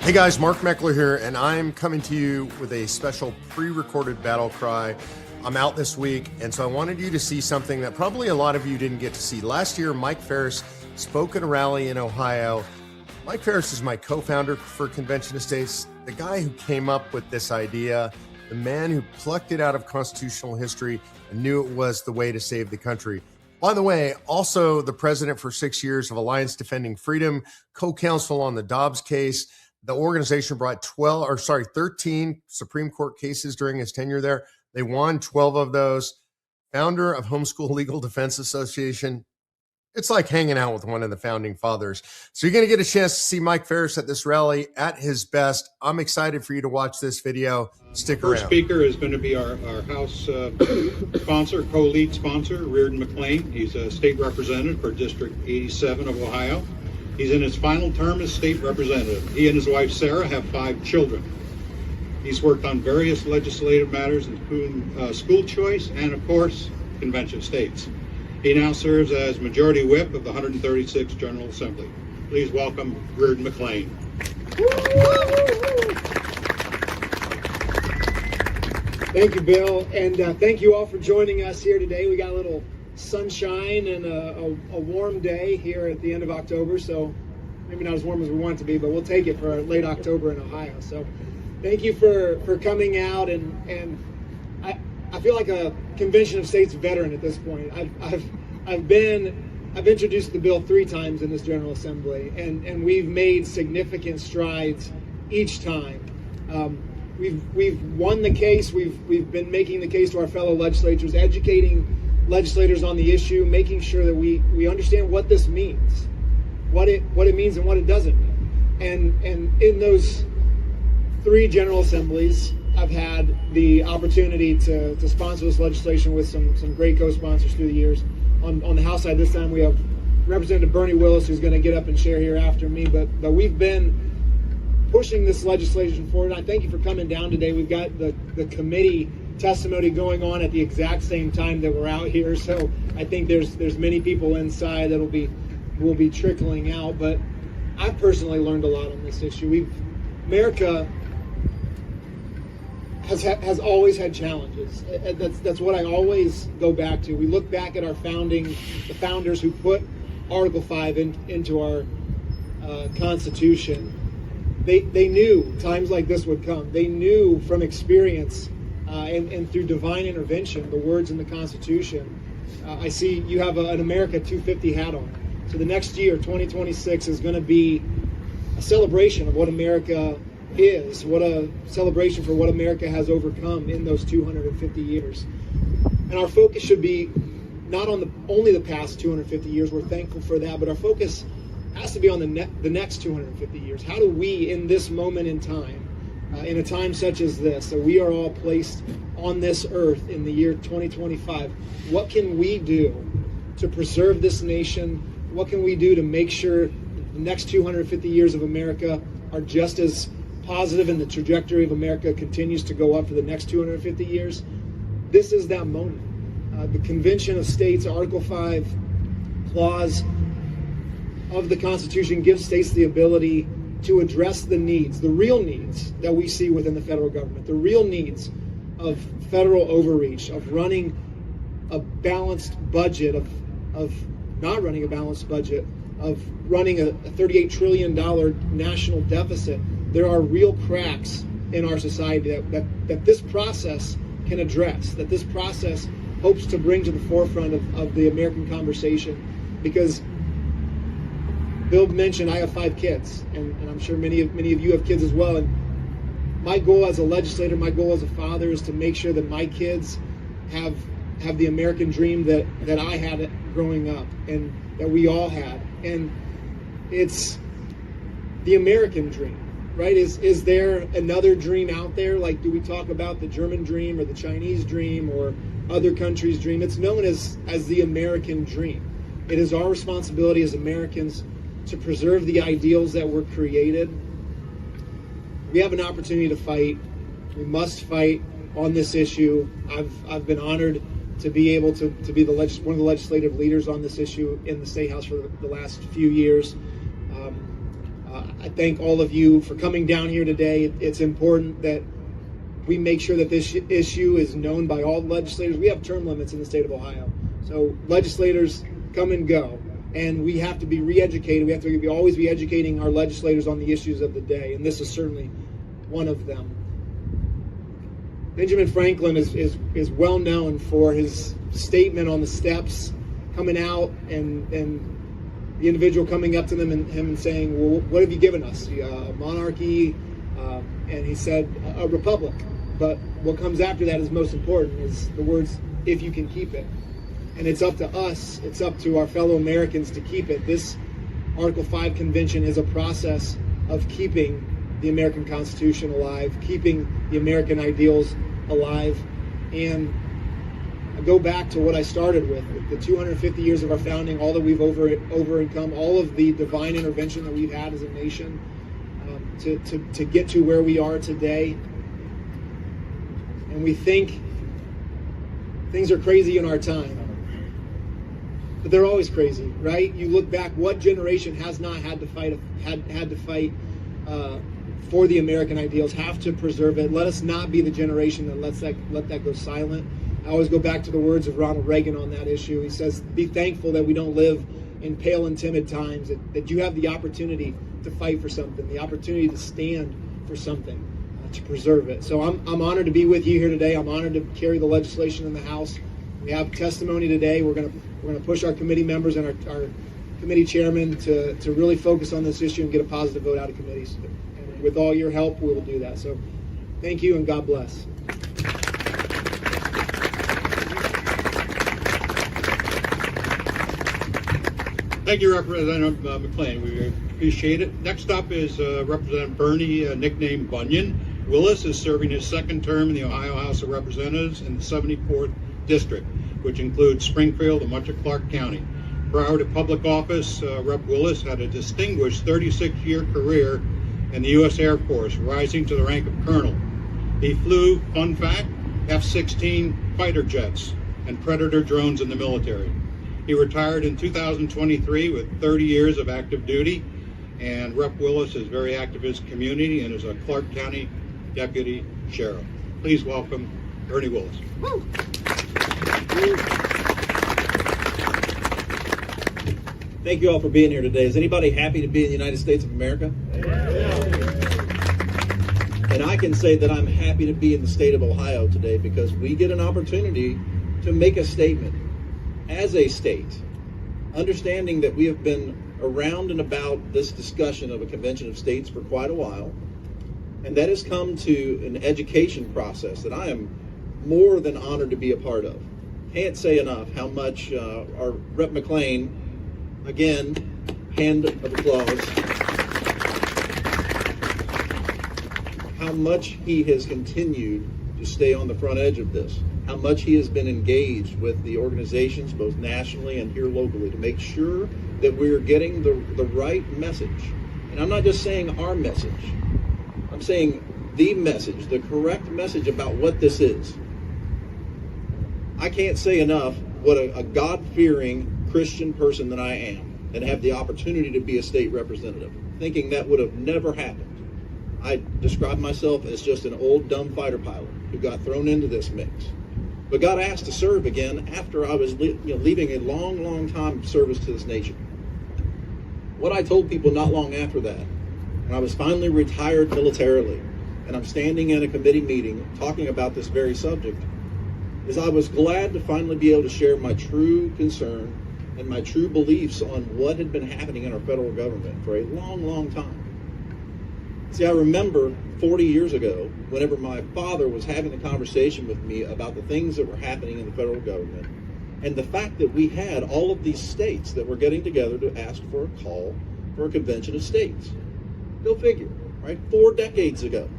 Hey guys, Mark Meckler here, and I'm coming to you with a special pre-recorded battle cry. I'm out this week, and so I wanted you to see something that probably a lot of you didn't get to see. Last year, Mike Farris spoke at a rally in Ohio. Mike Farris is my co-founder for Convention of States, the guy who came up with this idea, the man who plucked it out of constitutional history and knew it was the way to save the country. By the way, also the president for 6 years of Alliance Defending Freedom, co-counsel on the Dobbs case. The organization brought 13 Supreme Court cases during his tenure there. They won 12 of those. Founder of Homeschool Legal Defense Association. It's like hanging out with one of the founding fathers. So you're going to get a chance to see Mike Farris at this rally at his best. I'm excited for you to watch this video. Stick around. First speaker is going to be our House sponsor, co-lead sponsor, Riordan McClain. He's a state representative for District 87 of Ohio. He's in his final term as state representative. He and his wife, Sarah, have 5 children. He's worked on various legislative matters, including school choice and, of course, Convention of States. He now serves as Majority Whip of the 136th General Assembly. Please welcome Riordan McClain. Thank you, Bill, and thank you all for joining us here today. We got a little sunshine and a warm day here at the end of October, so maybe not as warm as we want it to be, but we'll take it for late October in Ohio. So thank you for coming out, and I feel like a Convention of States veteran at this point. I've introduced the bill 3 times in this General Assembly, and we've made significant strides each time. We've won the case. We've been making the case to our fellow legislators, educating legislators on the issue, making sure that we understand what this means, what it means and what it doesn't mean. And in those 3 General Assemblies, I've had the opportunity to sponsor this legislation with some great co-sponsors through the years. On the House side this time, we have Representative Bernie Willis, who's going to get up and share here after me, but we've been pushing this legislation forward. I thank you for coming down today. We've got the committee testimony going on at the exact same time that we're out here, so I think there's many people inside that will be trickling out. But I've personally learned a lot on this issue. America has always had challenges. That's what I always go back to. We look back at our the founders who put Article 5 into our Constitution. They knew times like this would come. They knew from experience and through divine intervention, the words in the Constitution. I see you have an America 250 hat on. So the next year, 2026, is going to be a celebration of what America is, what a celebration for what America has overcome in those 250 years. And our focus should be not on only the past 250 years. We're thankful for that, but our focus has to be on the next 250 years. How do we, in this moment in time, in a time such as this, that we are all placed on this earth in the year 2025, what can we do to preserve this nation? What can we do to make sure the next 250 years of America are just as positive and the trajectory of America continues to go up for the next 250 years? This is that moment. The Convention of States, Article 5 clause of the Constitution gives states the ability to address the needs, the real needs that we see within the federal government, the real needs of federal overreach, of running a balanced budget, of not running a balanced budget, of running a $38 trillion national deficit. There are real cracks in our society that this process can address, that this process hopes to bring to the forefront of the American conversation. Because Bill mentioned I have 5 kids, and I'm sure many of you have kids as well. And my goal as a legislator, my goal as a father, is to make sure that my kids have the American dream that I had growing up, and that we all had. And it's the American dream, right? Is there another dream out there? Like, do we talk about the German dream or the Chinese dream or other countries' dream? It's known as the American dream. It is our responsibility as Americans to preserve the ideals that were created. We have an opportunity to fight. We must fight on this issue. I've been honored to be able to be one of the legislative leaders on this issue in the State House for the last few years. I thank all of you for coming down here today. It's important that we make sure that this issue is known by all legislators. We have term limits in the state of Ohio. So legislators come and go, and we have to be re-educated. We have to always be educating our legislators on the issues of the day, and this is certainly one of them. Benjamin Franklin is well known for his statement on the steps, coming out and the individual coming up to them and saying, well, what have you given us? A monarchy, and he said a republic. But what comes after that is most important, is the words, if you can keep it. And it's up to us, it's up to our fellow Americans to keep it. This Article 5 convention is a process of keeping the American Constitution alive, keeping the American ideals alive. And I go back to what I started with, the 250 years of our founding, all that we've overcome, all of the divine intervention that we've had as a nation to get to where we are today. And we think things are crazy in our time, but they're always crazy, right? You look back, what generation has not had to fight for the American ideals, have to preserve it? Let us not be the generation that let that go silent. I always go back to the words of Ronald Reagan on that issue. He says, be thankful that we don't live in pale and timid times, that you have the opportunity to fight for something, the opportunity to stand for something, to preserve it. So I'm honored to be with you here today. I'm honored to carry the legislation in the House. We have testimony today. We're going to push our committee members and our committee chairman to really focus on this issue and get a positive vote out of committees. And with all your help, we will do that. So thank you and God bless. Thank you, Representative McClain. We appreciate it. Next up is Representative Bernie, nicknamed Bunyan. Willis is serving his second term in the Ohio House of Representatives in the 74th District, which includes Springfield and much of Clark County. Prior to public office, Rep. Willis had a distinguished 36-year career in the U.S. Air Force, rising to the rank of colonel. He flew, fun fact, F-16 fighter jets and Predator drones in the military. He retired in 2023 with 30 years of active duty, and Rep. Willis is very active in his community and is a Clark County Deputy Sheriff. Please welcome Bernie Willis. Woo. Thank you all for being here today. Is anybody happy to be in the United States of America? Yeah. And I can say that I'm happy to be in the state of Ohio today because we get an opportunity to make a statement as a state, understanding that we have been around and about this discussion of a convention of states for quite a while, and that has come to an education process that I am more than honored to be a part of. Can't say enough how much our Rep. McClain, again, hand of applause, how much he has continued to stay on the front edge of this, how much he has been engaged with the organizations, both nationally and here locally, to make sure that we're getting the right message. And I'm not just saying our message. I'm saying the message, the correct message about what this is. I can't say enough what a God-fearing Christian person that I am, and have the opportunity to be a state representative, thinking that would have never happened. I describe myself as just an old dumb fighter pilot who got thrown into this mix, but got asked to serve again after I was leaving a long, long time of service to this nation. What I told people not long after that, when I was finally retired militarily, and I'm standing in a committee meeting talking about this very subject, is I was glad to finally be able to share my true concern and my true beliefs on what had been happening in our federal government for a long, long time. See, I remember 40 years ago, whenever my father was having a conversation with me about the things that were happening in the federal government, and the fact that we had all of these states that were getting together to ask for a call for a convention of states. Go figure, right? 4 decades ago.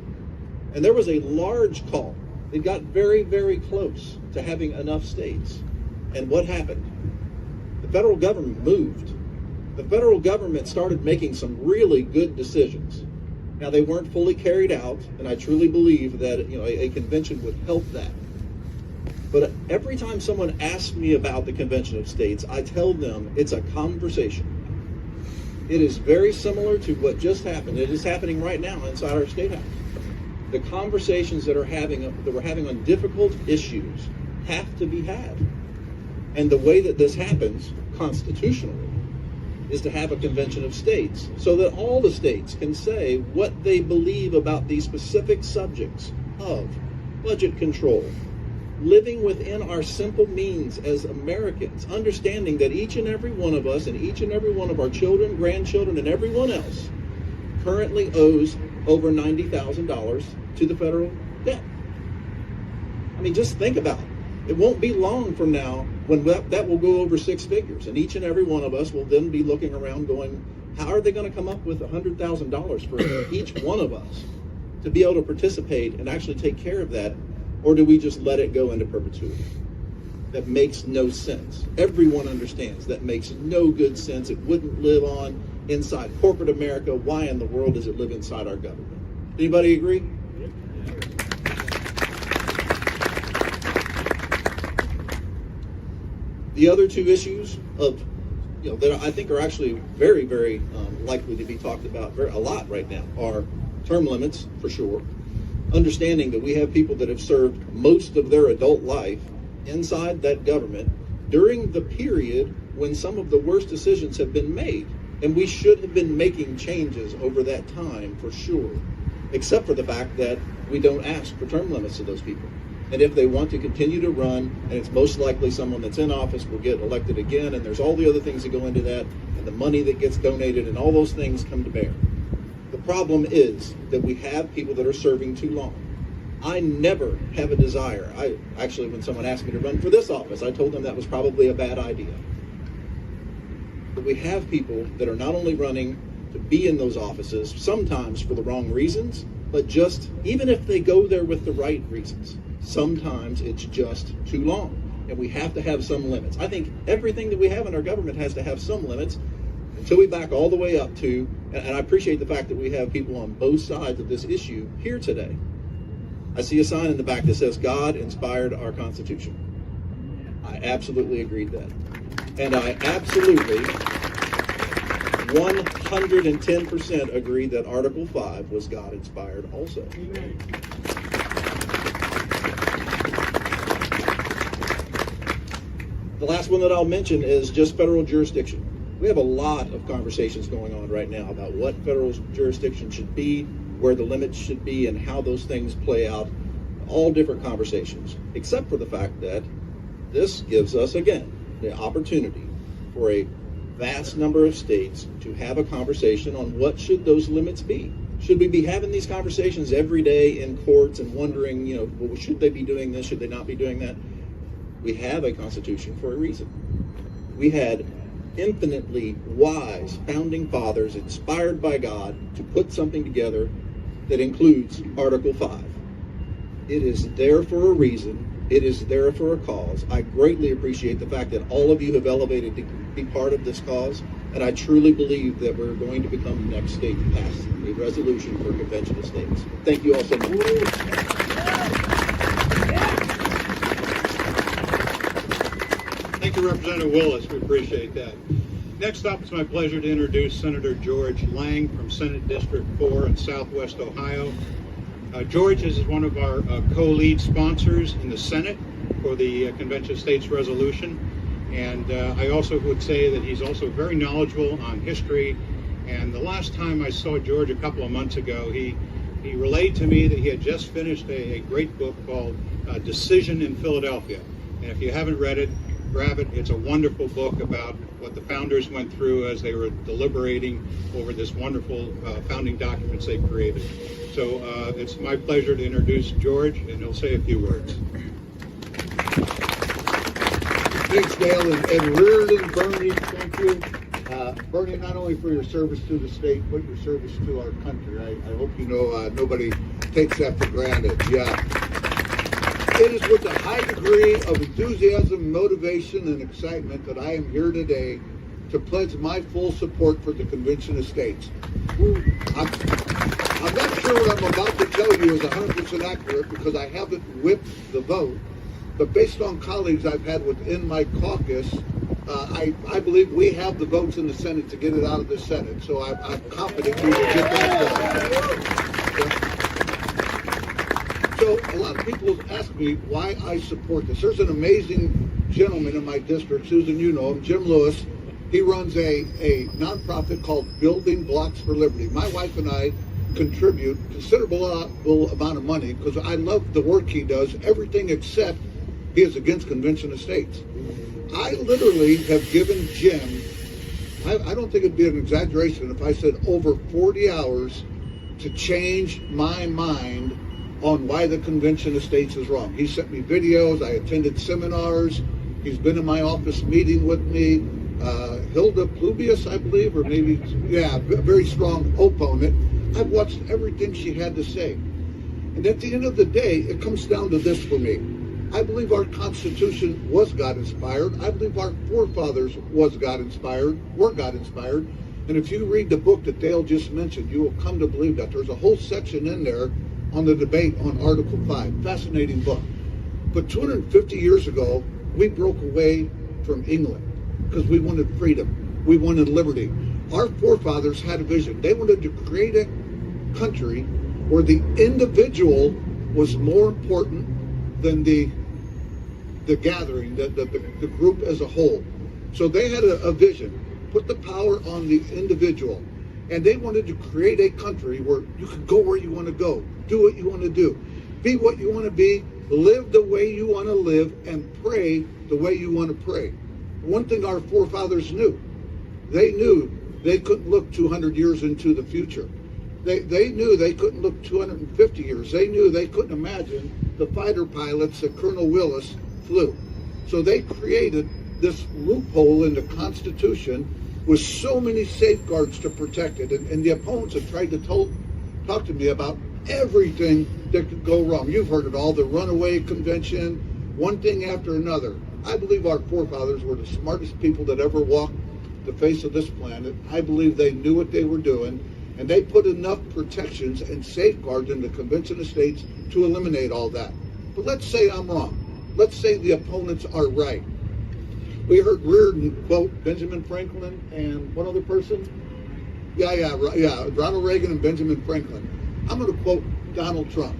And there was a large call. It got very, very close to having enough states. And what happened? The federal government moved. The federal government started making some really good decisions. Now, they weren't fully carried out, and I truly believe that a convention would help that. But every time someone asks me about the Convention of States, I tell them it's a conversation. It is very similar to what just happened. It is happening right now inside our state house. The conversations that we're having on difficult issues have to be had. And the way that this happens constitutionally is to have a convention of states so that all the states can say what they believe about these specific subjects of budget control, living within our simple means as Americans, understanding that each and every one of us and each and every one of our children, grandchildren, and everyone else currently owes over $90,000 to the federal debt. I mean, just think about it. It won't be long from now when that will go over six figures, and each and every one of us will then be looking around going, how are they going to come up with $100,000 for each one of us to be able to participate and actually take care of that? Or do we just let it go into perpetuity? That makes no sense. Everyone understands that makes no good sense. It wouldn't live on inside corporate America. Why in the world does it live inside our government? Anybody agree? The other two issues that I think are actually very, very likely to be talked about a lot right now are term limits, for sure. Understanding that we have people that have served most of their adult life inside that government during the period when some of the worst decisions have been made. And we should have been making changes over that time, for sure, except for the fact that we don't ask for term limits to those people. And if they want to continue to run, and it's most likely someone that's in office will get elected again, and there's all the other things that go into that, and the money that gets donated, and all those things come to bear. The problem is that we have people that are serving too long. I never have a desire. Actually, when someone asked me to run for this office, I told them that was probably a bad idea. But we have people that are not only running to be in those offices, sometimes for the wrong reasons, but just, even if they go there with the right reasons, sometimes it's just too long. And we have to have some limits. I think everything that we have in our government has to have some limits until we back all the way up to, and I appreciate the fact that we have people on both sides of this issue here today. I see a sign in the back that says, God inspired our Constitution. I absolutely agreed that. And I absolutely 110% agree that Article 5 was God inspired also. Amen. The last one that I'll mention is just federal jurisdiction. We have a lot of conversations going on right now about what federal jurisdiction should be, where the limits should be, and how those things play out. All different conversations, except for the fact that this gives us, again, the opportunity for a vast number of states to have a conversation on what should those limits be. Should we be having these conversations every day in courts and wondering, well, should they be doing this, should they not be doing that? We have a Constitution for a reason. We had infinitely wise founding fathers inspired by God to put something together that includes Article 5. It is there for a reason. It is there for a cause. I greatly appreciate the fact that all of you have elevated to be part of this cause, and I truly believe that we're going to become the next state to pass a resolution for convention of states. Thank you all so much. Thank you, Representative Willis. We appreciate that. Next up, it's my pleasure to introduce Senator George Lang from Senate District 4 in Southwest Ohio. George is one of our co-lead sponsors in the Senate for the Convention of States resolution. And I also would say that he's also very knowledgeable on history. And the last time I saw George a couple of months ago, he relayed to me that he had just finished a great book called Decision in Philadelphia. And if you haven't read it, grab it. It's a wonderful book about what the founders went through as they were deliberating over this wonderful founding documents they created. So it's my pleasure to introduce George, and he'll say a few words. Thanks, Dale, and Riordan, Bernie, thank you. Bernie, not only for your service to the state, but your service to our country. I hope you know nobody takes that for granted. Yeah. It is with a high degree of enthusiasm, motivation, and excitement that I am here today to pledge my full support for the Convention of States. I'm not sure what I'm about to tell you is 100% accurate because I haven't whipped the vote, but based on colleagues I've had within my caucus, I believe we have the votes in the Senate to get it out of the Senate, so I'm confident we will get that done. So a lot of people ask me why I support this. There's an amazing gentleman in my district, Susan, you know him, Jim Lewis. He runs a nonprofit called Building Blocks for Liberty. My wife and I contribute considerable amount of money because I love the work he does, everything except he is against Convention of States. I literally have given Jim, I don't think it'd be an exaggeration if I said over 40 hours to change my mind on why the Convention of States is wrong. He sent me videos, I attended seminars, he's been in my office meeting with me. Hilda Plubius, I believe, or maybe, yeah, a very strong opponent. I've watched everything she had to say. And at the end of the day, it comes down to this for me. I believe our Constitution was God-inspired. I believe our forefathers were God-inspired. And if you read the book that Dale just mentioned, you will come to believe that. There's a whole section in there on the debate on Article 5. Fascinating book. But 250 years ago, we broke away from England because we wanted freedom. We wanted liberty. Our forefathers had a vision. They wanted to create a country where the individual was more important than the gathering, the group as a whole. So they had a vision, put the power on the individual, and they wanted to create a country where you could go where you want to go, do what you want to do, be what you want to be, live the way you want to live, and pray the way you want to pray. One thing our forefathers knew, they knew they couldn't look 200 years into the future. They knew they couldn't look 250 years. They knew they couldn't imagine the fighter pilots that Colonel Willis flew. So they created this loophole in the Constitution with so many safeguards to protect it. And the opponents have tried to talk to me about everything that could go wrong. You've heard it all, the runaway convention, one thing after another. I believe our forefathers were the smartest people that ever walked the face of this planet. I believe they knew what they were doing, and they put enough protections and safeguards in the Convention of States to eliminate all that. But let's say I'm wrong. Let's say the opponents are right. We heard Riordan quote Benjamin Franklin and one other person. Ronald Reagan and Benjamin Franklin. I'm going to quote Donald Trump.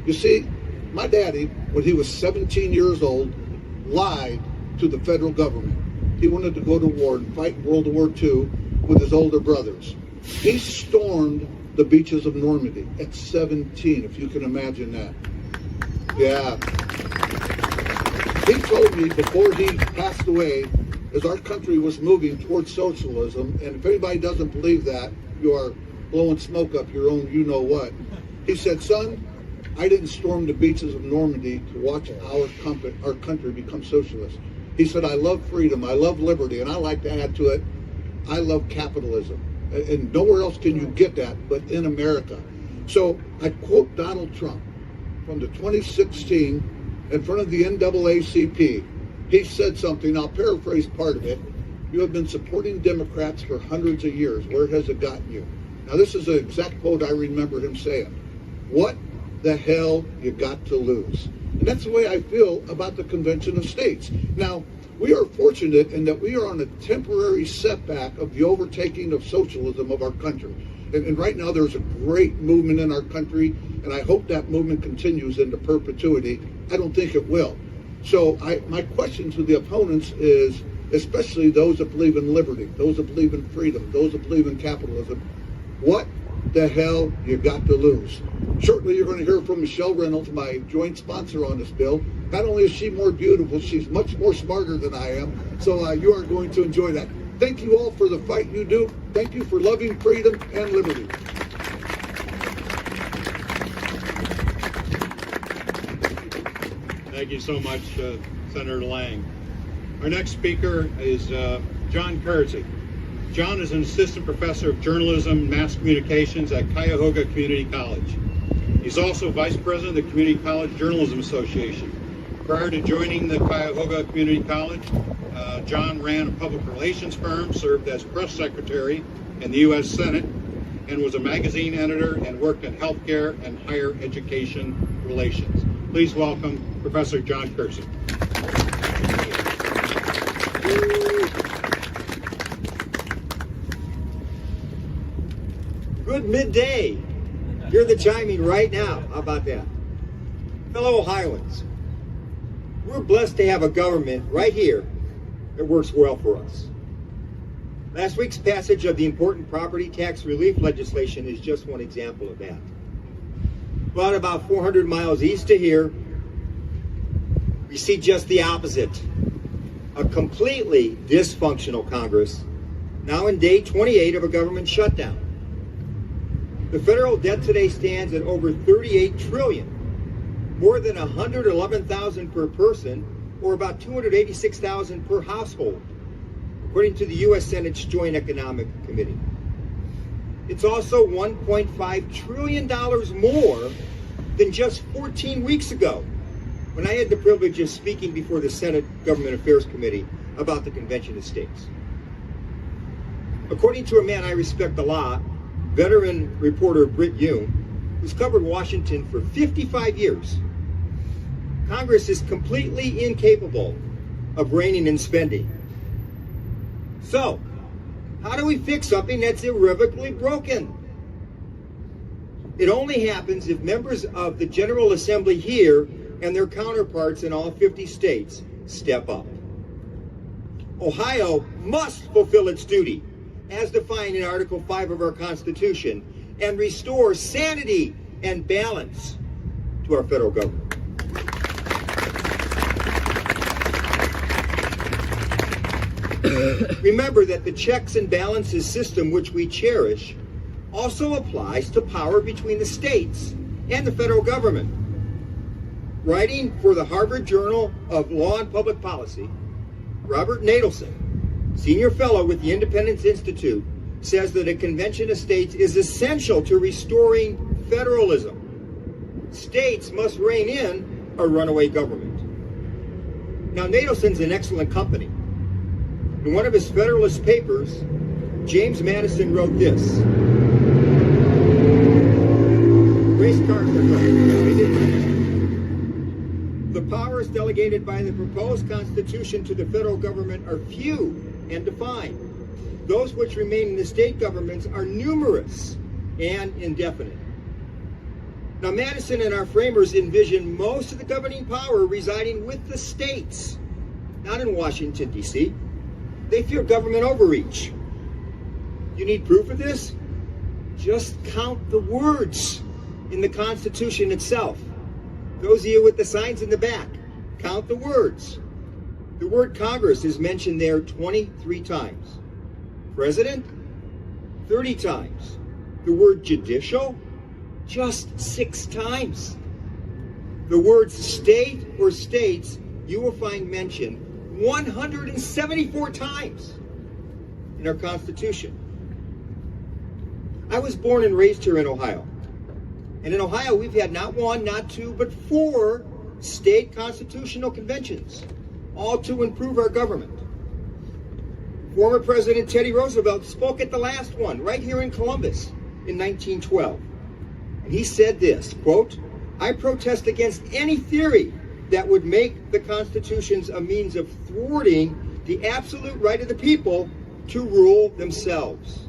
You see, my daddy, when he was 17 years old, lied to the federal government. He wanted to go to war and fight World War II with his older brothers. He stormed the beaches of Normandy at 17, if you can imagine that. Yeah. He told me before he passed away, as our country was moving towards socialism, and if anybody doesn't believe that, you are blowing smoke up your own you-know-what. He said, son, I didn't storm the beaches of Normandy to watch our country become socialist. He said, I love freedom, I love liberty, and I like to add to it, I love capitalism. And nowhere else can you get that but in America. So I quote Donald Trump from the 2016 in front of the NAACP. He said something, I'll paraphrase part of it. You have been supporting Democrats for hundreds of years. Where has it gotten you? Now this is an exact quote I remember him saying. What the hell you got to lose? And that's the way I feel about the Convention of States. Now, we are fortunate in that we are on a temporary setback of the overtaking of socialism of our country. And right now there's a great movement in our country, and I hope that movement continues into perpetuity. I don't think it will. So my question to the opponents is, especially those that believe in liberty, those that believe in freedom, those that believe in capitalism, what the hell you got to lose? Shortly, you're going to hear from Michele Reynolds, my joint sponsor on this bill. Not only is she more beautiful, she's much more smarter than I am. So you are going to enjoy that. Thank you all for the fight you do. Thank you for loving freedom and liberty. Thank you so much, Senator Lang. Our next speaker is John Kerezy. John is an assistant professor of journalism and mass communications at Cuyahoga Community College. He's also vice president of the Community College Journalism Association. Prior to joining the Cuyahoga Community College, John ran a public relations firm, served as press secretary in the U.S. Senate, and was a magazine editor and worked in healthcare and higher education relations. Please welcome Professor John Kerezy. good midday. Hear the chiming right now. How about that? Fellow Ohioans, we're blessed to have a government right here that works well for us. Last week's passage of the important property tax relief legislation is just one example of that. But about 400 miles east of here, we see just the opposite. A completely dysfunctional Congress, now in day 28 of a government shutdown. The federal debt today stands at over $38 trillion, more than $111,000 per person, or about $286,000 per household, according to the U.S. Senate's Joint Economic Committee. It's also $1.5 trillion more than just 14 weeks ago, when I had the privilege of speaking before the Senate Government Affairs Committee about the Convention of States. According to a man I respect a lot, veteran reporter Britt Yoon, who's covered Washington for 55 years, Congress is completely incapable of reining in spending. So, how do we fix something that's irrevocably broken? It only happens if members of the General Assembly here and their counterparts in all 50 states step up. Ohio must fulfill its duty, as defined in Article 5 of our Constitution, and restore sanity and balance to our federal government. Remember that the checks and balances system which we cherish also applies to power between the states and the federal government. Writing for the Harvard Journal of Law and Public Policy, Robert Nadelson, senior fellow with the Independence Institute, says that a convention of states is essential to restoring federalism. States must rein in a runaway government. Now, Nadelson's an excellent company. In one of his Federalist papers, James Madison wrote this. Race cars are the powers delegated by the proposed Constitution to the federal government are few and defined. Those which remain in the state governments are numerous and indefinite. Now, Madison and our framers envision most of the governing power residing with the states, not in Washington, D.C. They fear government overreach. You need proof of this? Just count the words in the Constitution itself. Those of you with the signs in the back, count the words. The word Congress is mentioned there 23 times. President, 30 times. The word judicial, just 6 times. The words state or states you will find mentioned 174 times in our Constitution. I was born and raised here in Ohio. And in Ohio, we've had not 1, not 2, but 4 state constitutional conventions, all to improve our government. Former President Teddy Roosevelt spoke at the last one, right here in Columbus, in 1912. And he said this, quote, "I protest against any theory that would make the constitutions a means of thwarting the absolute right of the people to rule themselves."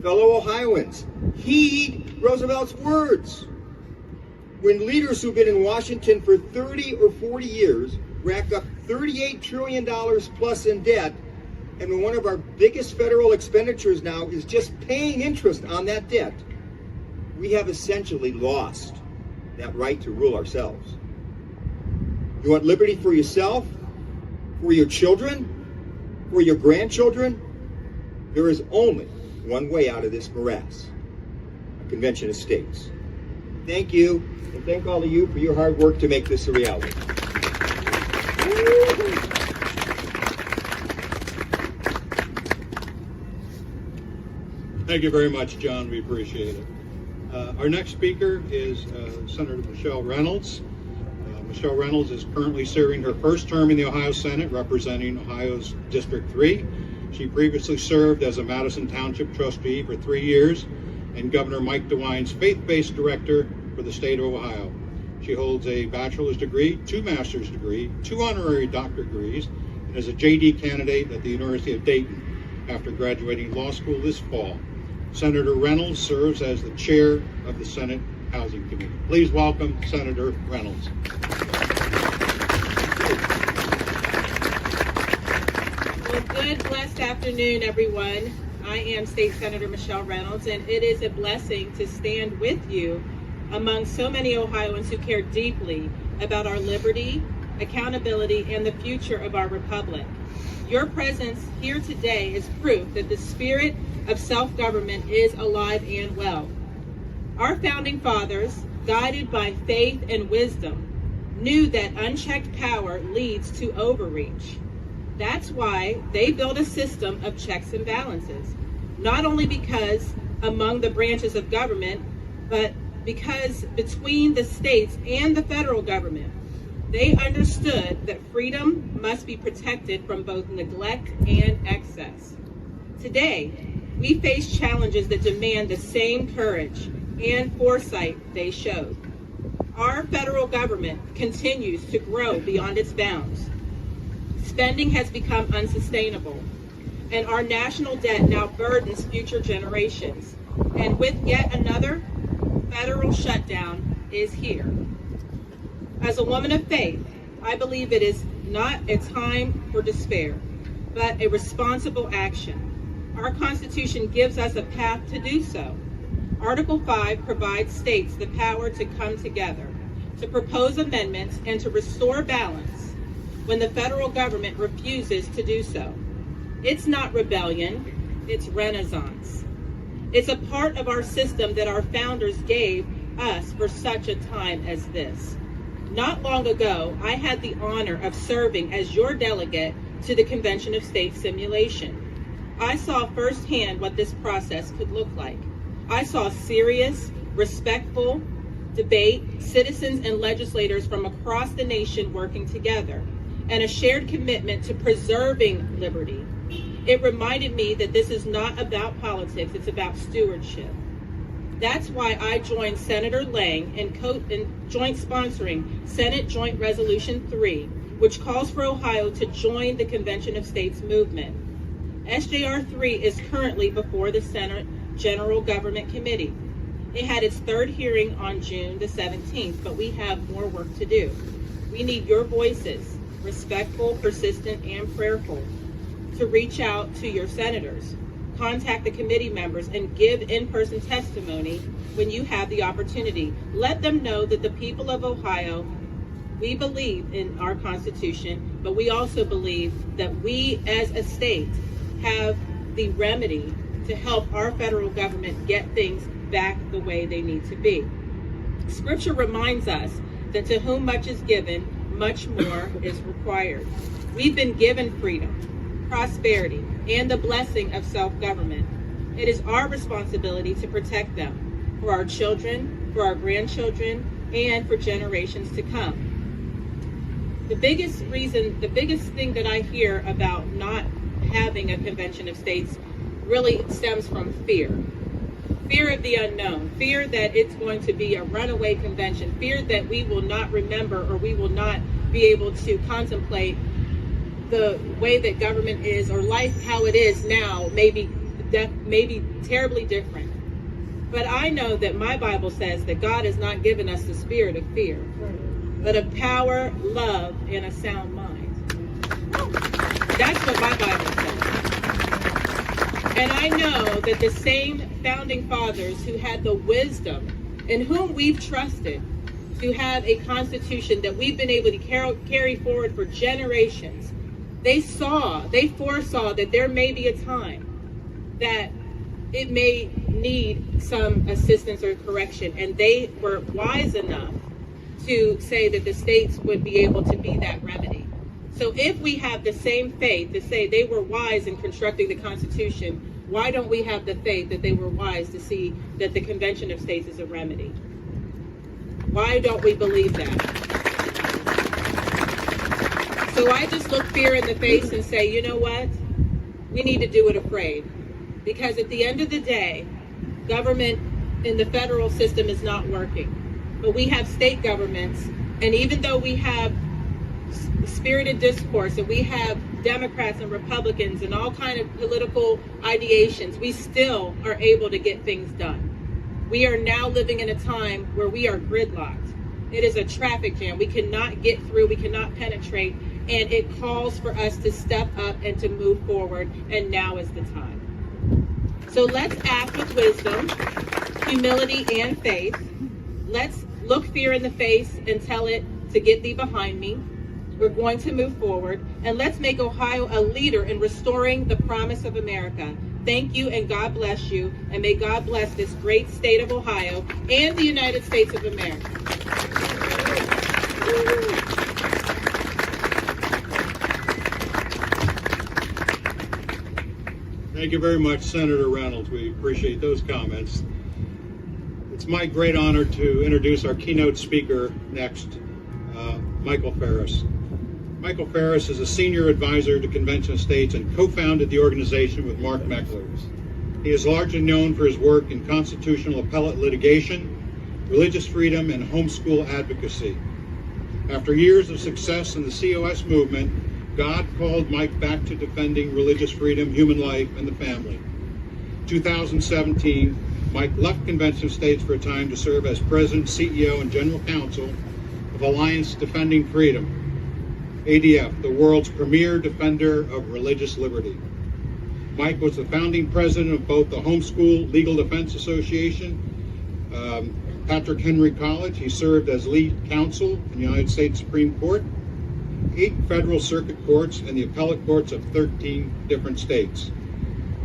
Fellow Ohioans, heed Roosevelt's words. When leaders who've been in Washington for 30 or 40 years rack up $38 trillion plus in debt, and when one of our biggest federal expenditures now is just paying interest on that debt, we have essentially lost that right to rule ourselves. You want liberty for yourself, for your children, for your grandchildren? There is only one way out of this morass: a convention of states. Thank you, and thank all of you for your hard work to make this a reality. Thank you very much, John. We appreciate it. Our next speaker is Senator Michele Reynolds. Michele Reynolds is currently serving her first term in the Ohio Senate, representing Ohio's District 3. She previously served as a Madison Township trustee for 3 years and Governor Mike DeWine's faith-based director for the state of Ohio. She holds a bachelor's degree, 2 master's degrees, 2 honorary doctorate degrees, and is a JD candidate at the University of Dayton after graduating law school this fall. Senator Reynolds serves as the chair of the Senate Housing Committee. Please welcome Senator Reynolds. Well, good, blessed afternoon, everyone. I am State Senator Michele Reynolds, and it is a blessing to stand with you among so many Ohioans who care deeply about our liberty, accountability, and the future of our republic. Your presence here today is proof that the spirit of self-government is alive and well. Our founding fathers, guided by faith and wisdom, knew that unchecked power leads to overreach. That's why they built a system of checks and balances, not only because among the branches of government, but because between the states and the federal government. They understood that freedom must be protected from both neglect and excess. Today, we face challenges that demand the same courage and foresight they showed. Our federal government continues to grow beyond its bounds. Spending has become unsustainable, and our national debt now burdens future generations. And with yet another federal shutdown is here. As a woman of faith, I believe it is not a time for despair, but a responsible action. Our Constitution gives us a path to do so. Article 5 provides states the power to come together, to propose amendments, and to restore balance when the federal government refuses to do so. It's not rebellion, it's renaissance. It's a part of our system that our founders gave us for such a time as this. Not long ago, I had the honor of serving as your delegate to the Convention of States simulation. I saw firsthand what this process could look like. I saw serious, respectful debate, citizens and legislators from across the nation working together, and a shared commitment to preserving liberty. It reminded me that this is not about politics, it's about stewardship. That's why I joined Senator Lang in joint sponsoring Senate Joint Resolution 3, which calls for Ohio to join the Convention of States movement. SJR 3 is currently before the Senate General Government Committee. It had its third hearing on June the 17th, but we have more work to do. We need your voices, respectful, persistent, and prayerful, to reach out to your senators, contact the committee members, and give in-person testimony when you have the opportunity. Let them know that the people of Ohio, we believe in our Constitution, but we also believe that we as a state have the remedy to help our federal government get things back the way they need to be. Scripture reminds us that to whom much is given, much more is required. We've been given freedom, prosperity, and the blessing of self-government. It is our responsibility to protect them for our children, for our grandchildren, and for generations to come. The biggest thing that I hear about not having a convention of states really stems from fear. Fear of the unknown, fear that it's going to be a runaway convention, fear that we will not remember or we will not be able to contemplate the way that government is, or life how it is now, maybe terribly different. But I know that my Bible says that God has not given us the spirit of fear, but of power, love, and a sound mind. That's what my Bible says. And I know that the same founding fathers who had the wisdom and whom we've trusted to have a constitution that we've been able to carry forward for generations, they foresaw that there may be a time that it may need some assistance or correction, and they were wise enough to say that the states would be able to be that remedy. So if we have the same faith to say they were wise in constructing the Constitution, why don't we have the faith that they were wise to see that the Convention of States is a remedy? Why don't we believe that? So I just look fear in the face and say, you know what? We need to do it afraid. Because at the end of the day, government in the federal system is not working. But we have state governments, and even though we have spirited discourse and we have Democrats and Republicans and all kind of political ideations, we still are able to get things done. We are now living in a time where we are gridlocked. It is a traffic jam. We cannot get through, we cannot penetrate, and it calls for us to step up and to move forward, and now is the time. So let's act with wisdom, humility, and faith. Let's look fear in the face and tell it to get thee behind me. We're going to move forward, and let's make Ohio a leader in restoring the promise of America. Thank you, and God bless you, and may God bless this great state of Ohio and the United States of America. Thank you very much, Senator Reynolds. We appreciate those comments. It's my great honor to introduce our keynote speaker next, Michael Farris. Michael Farris is a senior advisor to Convention of States and co-founded the organization with Mark Meckler. He is largely known for his work in constitutional appellate litigation, religious freedom, and homeschool advocacy. After years of success in the COS movement, God called Mike back to defending religious freedom, human life, and the family. 2017, Mike left Convention of States for a time to serve as President, CEO, and General Counsel of Alliance Defending Freedom, ADF, the world's premier defender of religious liberty. Mike was the founding president of both the Homeschool Legal Defense Association, Patrick Henry College. He served as lead counsel in the United States Supreme Court, 8 federal circuit courts, and the appellate courts of 13 different states.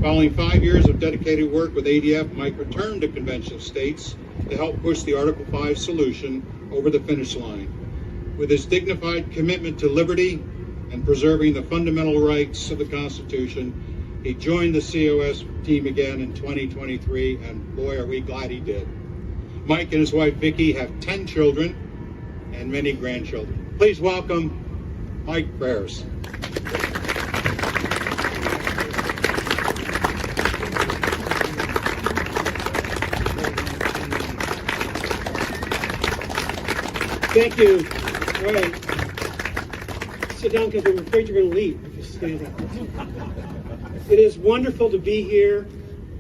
Following 5 years of dedicated work with ADF, Mike returned to Convention of States to help push the Article 5 solution over the finish line. With his dignified commitment to liberty and preserving the fundamental rights of the Constitution, he joined the COS team again in 2023, and boy, are we glad he did. Mike and his wife, Vicki, have 10 children and many grandchildren. Please welcome Mike Farris. Thank you. All right. Sit down because I'm afraid you're going to leave if you stand up. It is wonderful to be here.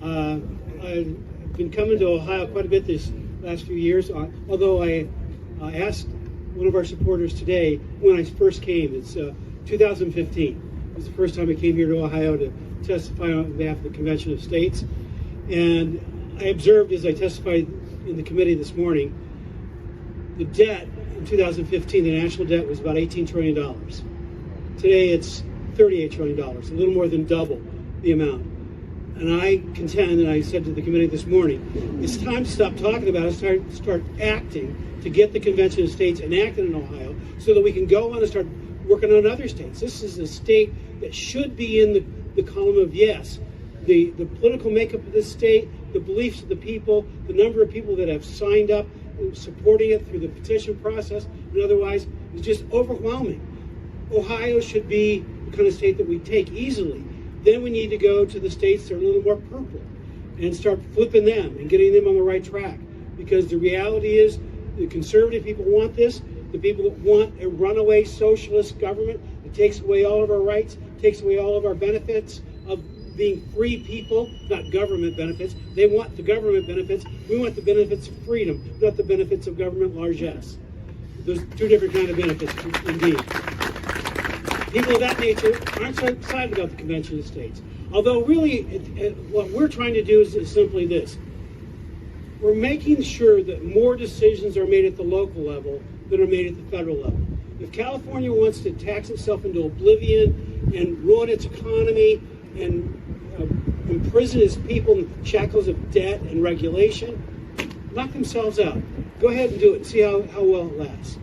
I've been coming to Ohio quite a bit this last few years, although I asked one of our supporters today when I first came. It's 2015. It was the first time I came here to Ohio to testify on behalf of the Convention of States. And I observed as I testified in the committee this morning, the debt in 2015, the national debt was about $18 trillion. Today it's $38 trillion, a little more than double the amount. And I contend, and I said to the committee this morning, it's time to stop talking about it, start acting to get the Convention of States enacted in Ohio so that we can go on and start working on other states. This is a state that should be in the column of yes. The political makeup of this state, the beliefs of the people, the number of people that have signed up supporting it through the petition process and otherwise is just overwhelming. Ohio should be the kind of state that we take easily. Then we need to go to the states that are a little more purple and start flipping them and getting them on the right track. Because the reality is the conservative people want this. The people that want a runaway socialist government that takes away all of our rights, takes away all of our benefits of being free people, not government benefits. They want the government benefits. We want the benefits of freedom, not the benefits of government largesse. Those 2 different kind of benefits, indeed. People of that nature aren't so excited about the Convention of States. Although really, what we're trying to do is simply this. We're making sure that more decisions are made at the local level than are made at the federal level. If California wants to tax itself into oblivion and ruin its economy and imprison its people in shackles of debt and regulation, knock themselves out. Go ahead and do it and see how well it lasts.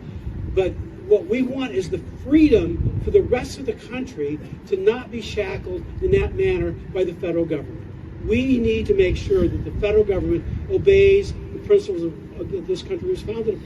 But what we want is the freedom for the rest of the country to not be shackled in that manner by the federal government. We need to make sure that the federal government obeys the principles that this country was founded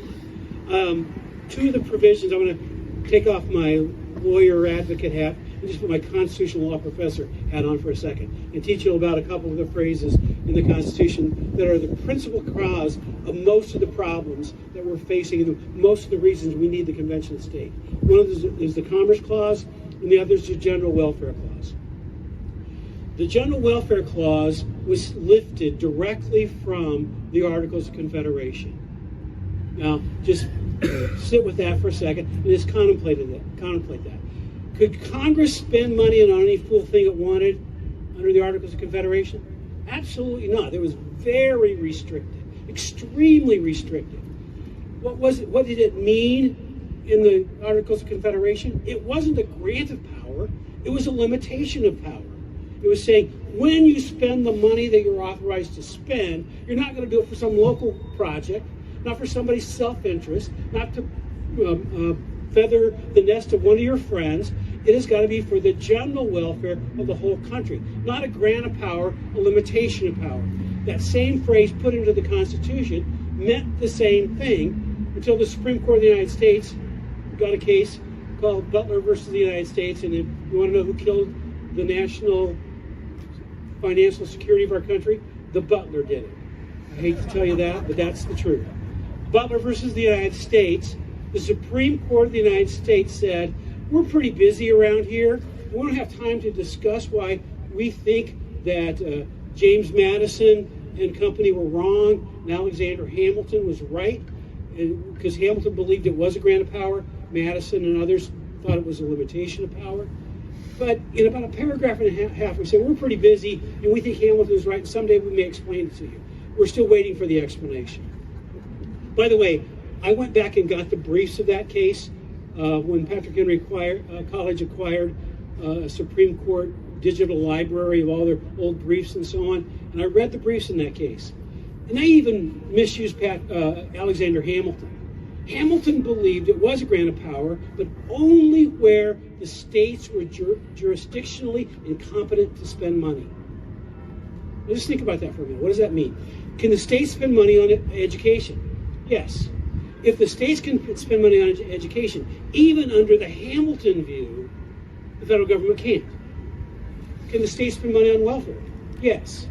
upon. 2 of the provisions, I'm going to take off my lawyer advocate hat and just put my constitutional law professor hat on for a second and teach you about a couple of the phrases in the Constitution that are the principal cause of most of the problems that we're facing and most of the reasons we need the Convention of States. One of those is the Commerce Clause. and the other is the General Welfare Clause. The General Welfare Clause was lifted directly from the Articles of Confederation. Now, just sit with that for a second and just contemplate that. Could Congress spend money on any fool thing it wanted under the Articles of Confederation? Absolutely not. It was very restricted, extremely restricted. What did it mean in the Articles of Confederation? It wasn't a grant of power, it was a limitation of power. It was saying, when you spend the money that you're authorized to spend, you're not going to do it for some local project, not for somebody's self-interest, not to feather the nest of one of your friends. It has got to be for the general welfare of the whole country, not a grant of power, a limitation of power. That same phrase put into the Constitution meant the same thing until the Supreme Court of the United States got a case called Butler versus the United States. And if you want to know who killed the national financial security of our country, the Butler did it. I hate to tell you that, but that's the truth. Butler versus the United States, the Supreme Court of the United States said, we're pretty busy around here. We don't have time to discuss why we think that James Madison and company were wrong and Alexander Hamilton was right, and because Hamilton believed it was a grant of power, Madison and others thought it was a limitation of power. But in about a paragraph and a half, we said, we're pretty busy, and we think Hamilton is right, and someday we may explain it to you. We're still waiting for the explanation. By the way, I went back and got the briefs of that case when Patrick Henry College acquired a Supreme Court digital library of all their old briefs and so on, and I read the briefs in that case. And they even misused Alexander Hamilton. Hamilton believed it was a grant of power, but only where the states were jurisdictionally incompetent to spend money. Now just think about that for a minute. What does that mean? Can the states spend money on education? Yes. If the states can spend money on education, even under the Hamilton view, the federal government can't. Can the states spend money on welfare? Yes.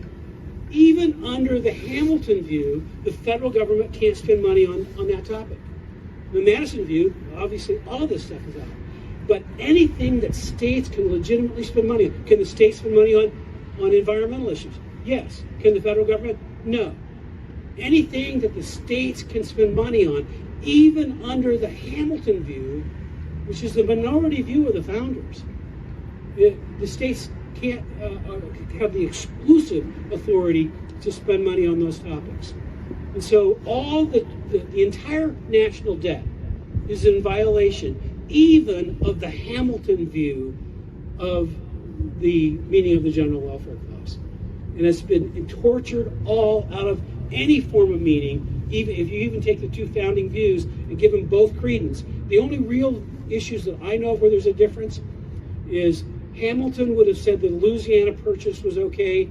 Even under the Hamilton view, the federal government can't spend money on that topic. The Madison view, obviously all this stuff is out. But anything that states can legitimately spend money on, can the states spend money on environmental issues? Yes. Can the federal government? No. Anything that the states can spend money on, even under the Hamilton view, which is the minority view of the founders, the states can't have the exclusive authority to spend money on those topics. And so all the entire national debt is in violation even of the Hamilton view of the meaning of the General Welfare Clause. And it's been tortured all out of any form of meaning, even if you even take the two founding views and give them both credence. The only real issues that I know of where there's a difference is Hamilton would have said the Louisiana Purchase was okay,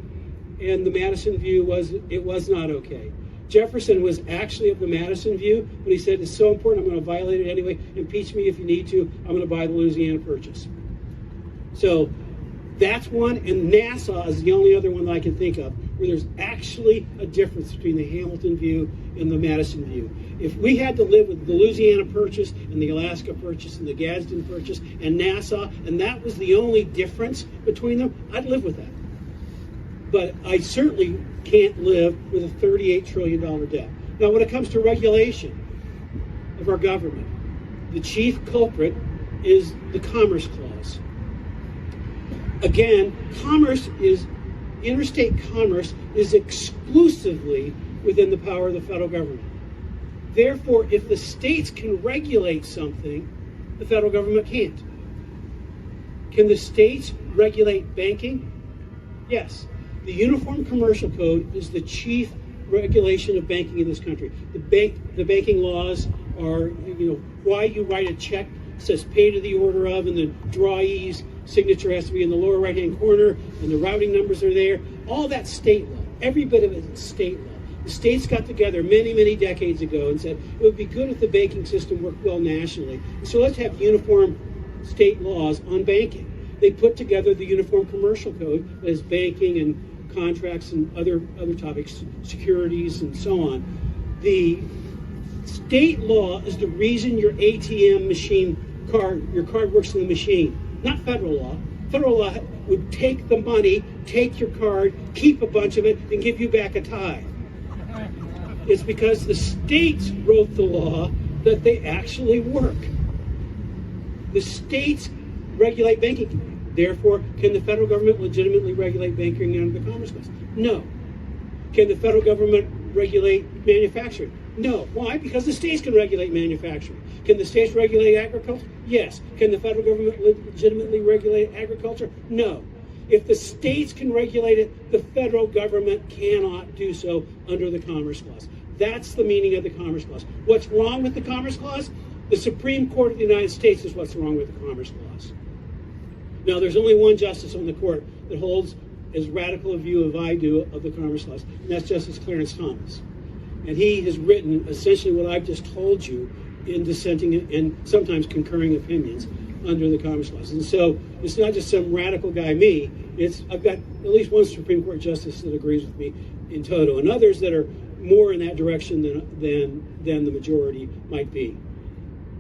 and the Madison view was it was not okay. Jefferson was actually of the Madison view, but he said it's so important I'm going to violate it anyway. Impeach me if you need to. I'm going to buy the Louisiana Purchase. So that's one, and Nassau is the only other one that I can think of where there's actually a difference between the Hamilton view and the Madison view. If we had to live with the Louisiana Purchase and the Alaska Purchase and the Gadsden Purchase and Nassau, and that was the only difference between them, I'd live with that. But I certainly can't live with a $38 trillion debt. Now, when it comes to regulation of our government, the chief culprit is the Commerce Clause. Again, interstate commerce is exclusively within the power of the federal government. Therefore, if the states can regulate something, the federal government can't. Can the states regulate banking? Yes. The Uniform Commercial Code is the chief regulation of banking in this country. The banking laws are, why you write a check says pay to the order of, and the drawee's signature has to be in the lower right-hand corner, and the routing numbers are there. All that state law. Every bit of it is state law. The states got together many, many decades ago and said it would be good if the banking system worked well nationally. So let's have uniform state laws on banking. They put together the Uniform Commercial Code that is banking and contracts and other topics, securities and so on. The state law is the reason your ATM machine your card works in the machine. not federal law. Federal law would take the money, take your card, keep a bunch of it, and give you back a tithe. It's because the states wrote the law that they actually work. The states regulate banking. Therefore, can the federal government legitimately regulate banking under the Commerce Clause? No. Can the federal government regulate manufacturing? No. Why? Because the states can regulate manufacturing. Can the states regulate agriculture? Yes. Can the federal government legitimately regulate agriculture? No. If the states can regulate it, the federal government cannot do so under the Commerce Clause. That's the meaning of the Commerce Clause. What's wrong with the Commerce Clause? The Supreme Court of the United States is what's wrong with the Commerce Clause. Now, there's only one justice on the court that holds as radical a view as I do of the Commerce Clause, and that's Justice Clarence Thomas. And he has written essentially what I've just told you in dissenting and sometimes concurring opinions under the Commerce Clause. And so it's not just some radical guy, me. I've got at least one Supreme Court justice that agrees with me in toto, and others that are more in that direction than the majority might be.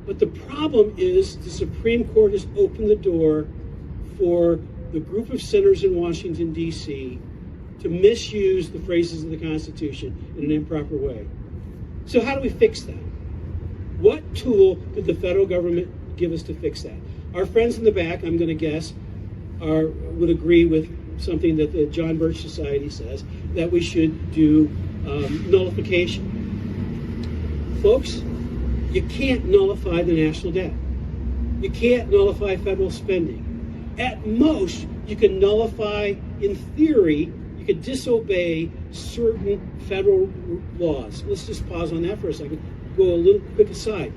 But the problem is the Supreme Court has opened the door for the group of senators in Washington, D.C. to misuse the phrases of the Constitution in an improper way. So how do we fix that? What tool did the federal government give us to fix that? Our friends in the back, I'm going to guess, would agree with something that the John Birch Society says, that we should do nullification. Folks, you can't nullify the national debt. You can't nullify federal spending. At most, you can nullify, in theory, you could disobey certain federal laws. Let's just pause on that for a second. Go a little quick aside.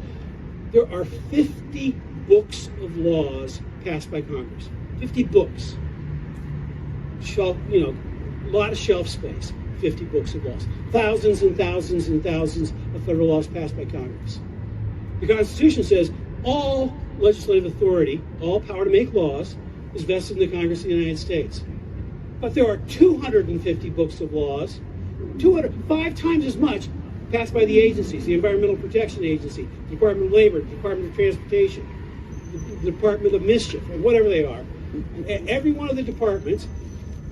There are 50 books of laws passed by Congress. 50 books. Shelf, a lot of shelf space. 50 books of laws. Thousands and thousands and thousands of federal laws passed by Congress. The Constitution says all legislative authority, all power to make laws, is vested in the Congress of the United States. But there are 250 books of laws, 5 times as much, passed by the agencies, the Environmental Protection Agency, the Department of Labor, the Department of Transportation, the Department of Mischief, or whatever they are. And every one of the departments,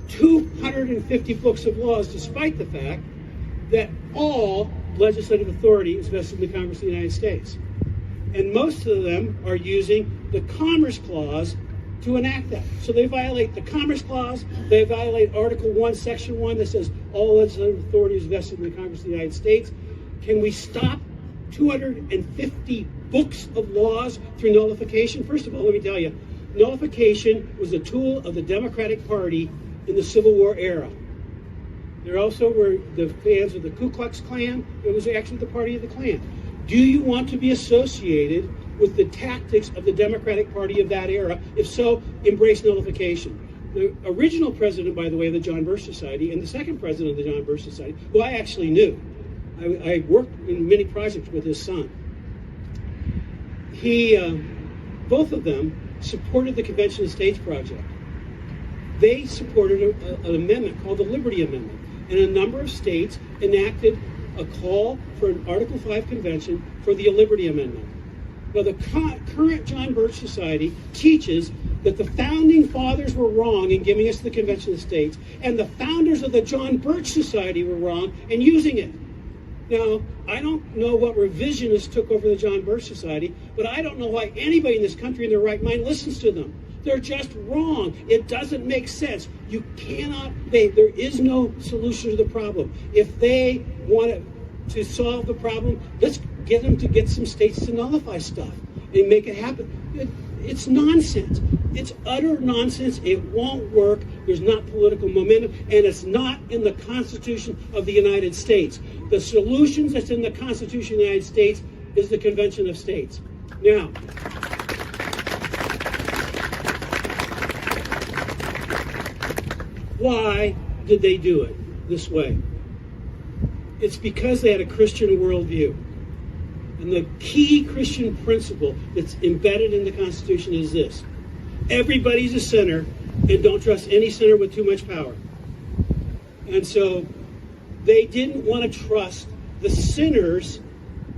250 books of laws, despite the fact that all legislative authority is vested in the Congress of the United States. And most of them are using the Commerce Clause to enact that. So they violate the Commerce Clause, they violate Article 1, Section 1 that says all legislative authority is vested in the Congress of the United States. Can we stop 250 books of laws through nullification? First of all, let me tell you, nullification was a tool of the Democratic Party in the Civil War era. There also were the fans of the Ku Klux Klan. It was actually the party of the Klan. Do you want to be associated with the tactics of the Democratic Party of that era? If so, embrace nullification. The original president, by the way, of the John Birch Society, and the second president of the John Birch Society, who I actually knew, I worked in many projects with his son. Both of them supported the Convention of States Project. They supported an amendment called the Liberty Amendment, and a number of states enacted a call for an Article 5 convention for the Liberty Amendment. Now, the current John Birch Society teaches that the founding fathers were wrong in giving us the Convention of States, and the founders of the John Birch Society were wrong in using it. Now, I don't know what revisionists took over the John Birch Society, but I don't know why anybody in this country in their right mind listens to them. They're just wrong. It doesn't make sense. You cannot, there is no solution to the problem. If they want to solve the problem, let's get them to get some states to nullify stuff and make it happen. It's nonsense. It's utter nonsense. It won't work. There's not political momentum, and it's not in the Constitution of the United States. The solutions that's in the Constitution of the United States is the Convention of States. Now, why did they do it this way? It's because they had a Christian worldview. And the key Christian principle that's embedded in the Constitution is this: everybody's a sinner, and don't trust any sinner with too much power. And so they didn't want to trust the sinners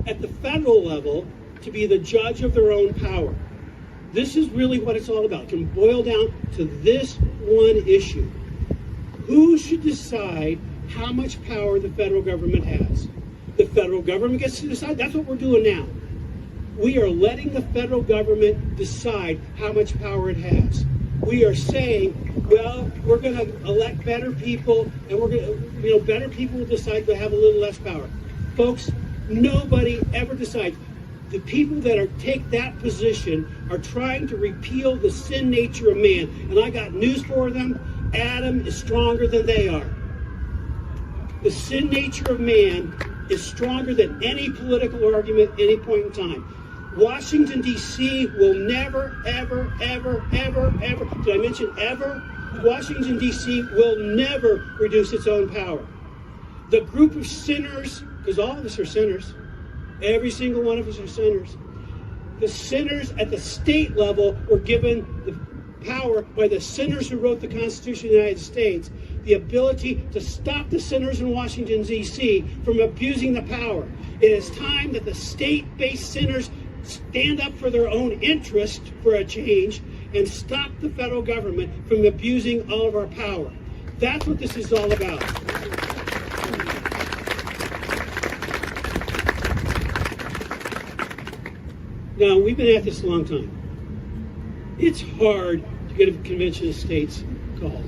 at the federal level to be the judge of their own power. This is really what it's all about. It can boil down to this one issue. Who should decide how much power the federal government has? The federal government gets to decide. That's what we're doing now. We are letting the federal government decide how much power it has. We are saying, well, we're going to elect better people, and we're going to, better people will decide to have a little less power. Folks, nobody ever decides. The people that take that position are trying to repeal the sin nature of man. And I got news for them. Adam is stronger than they are. The sin nature of man is stronger than any political argument at any point in time. Washington, D.C. will never, ever, ever, ever, ever, did I mention ever? Washington, D.C. will never reduce its own power. The group of sinners, because all of us are sinners, every single one of us are sinners. The sinners at the state level were given the power by the sinners who wrote the Constitution of the United States, the ability to stop the sinners in Washington, D.C. from abusing the power. It is time that the state-based sinners stand up for their own interest for a change and stop the federal government from abusing all of our power. That's what this is all about. Now, we've been at this a long time. It's hard to get a convention of states called.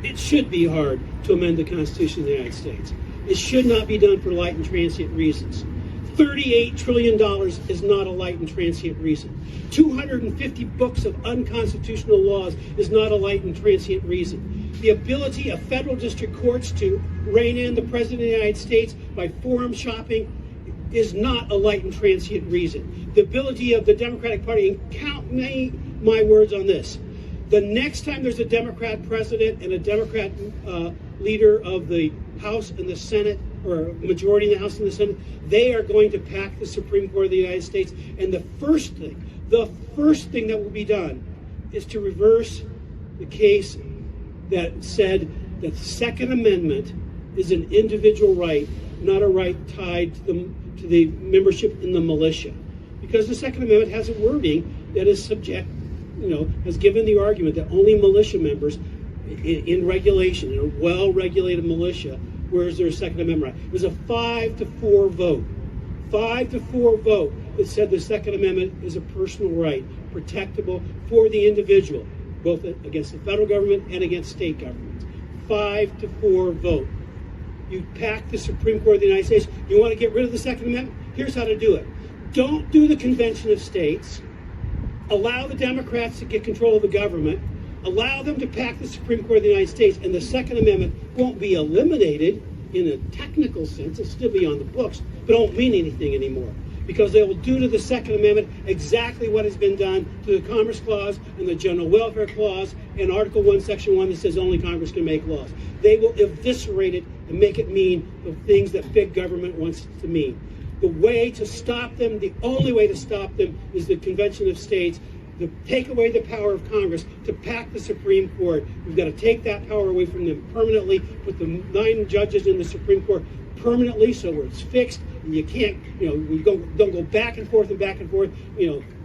It should be hard to amend the Constitution of the United States. It should not be done for light and transient reasons. $38 trillion is not a light and transient reason. 250 books of unconstitutional laws is not a light and transient reason. The ability of federal district courts to rein in the President of the United States by forum shopping is not a light and transient reason. The ability of the Democratic Party, and count my words on this, the next time there's a Democrat president and a Democrat leader of the House and the Senate, or majority in the House and the Senate, they are going to pack the Supreme Court of the United States. And the first thing that will be done is to reverse the case that said that the Second Amendment is an individual right, not a right tied to the membership in the militia. Because the Second Amendment has a wording that is has given the argument that only militia members in regulation, in a well-regulated militia, where's their Second Amendment right? It was a 5-4 vote. 5-4 vote that said the Second Amendment is a personal right, protectable for the individual, both against the federal government and against state governments. 5-4 vote. You pack the Supreme Court of the United States. You want to get rid of the Second Amendment? Here's how to do it. Don't do the Convention of States. Allow the Democrats to get control of the government. Allow them to pack the Supreme Court of the United States, and the Second Amendment won't be eliminated in a technical sense. It'll still be on the books, but it won't mean anything anymore, because they will do to the Second Amendment exactly what has been done to the Commerce Clause and the General Welfare Clause and Article 1, Section 1 that says only Congress can make laws. They will eviscerate it and make it mean the things that big government wants it to mean. The way to stop them, the only way to stop them, is the Convention of States, to take away the power of Congress, to pack the Supreme Court. We've got to take that power away from them permanently, put the 9 judges in the Supreme Court permanently so where it's fixed, and you can't, we don't go back and forth and back and forth.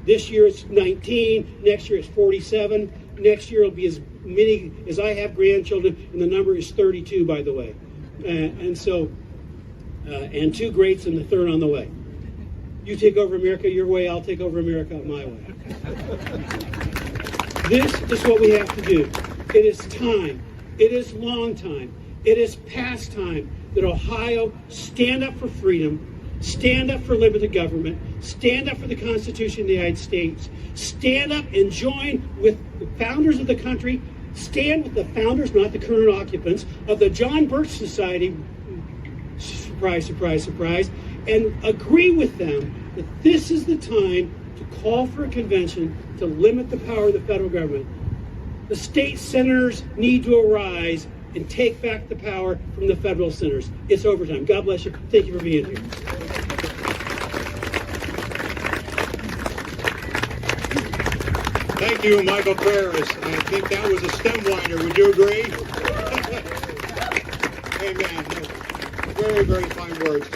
This year it's 19, next year it's 47, next year it'll be as many as I have grandchildren, and the number is 32, by the way. And 2 greats and the 3rd on the way. You take over America your way, I'll take over America my way. This is what we have to do. It is time. It is long time. It is past time that Ohio stand up for freedom, stand up for limited government, stand up for the Constitution of the United States, stand up and join with the founders of the country, stand with the founders, not the current occupants, of the John Birch Society, surprise, surprise, surprise, and agree with them that this is the time to call for a convention to limit the power of the federal government. The state senators need to arise and take back the power from the federal senators. It's overtime. God bless you. Thank you for being here. Thank you, Michael Farris. I think that was a stem winder. Would you agree? Amen. Very, very fine words.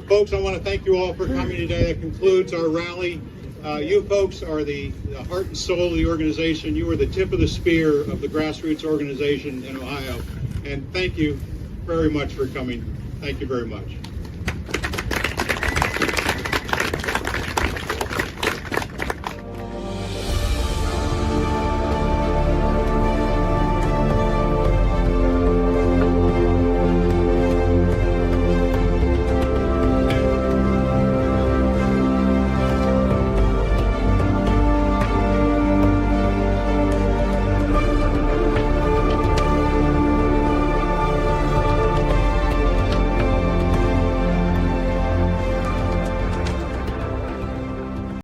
Folks, I want to thank you all for coming today. That concludes our rally. You folks are the heart and soul of the organization. You are the tip of the spear of the grassroots organization in Ohio. And thank you very much for coming. Thank you very much.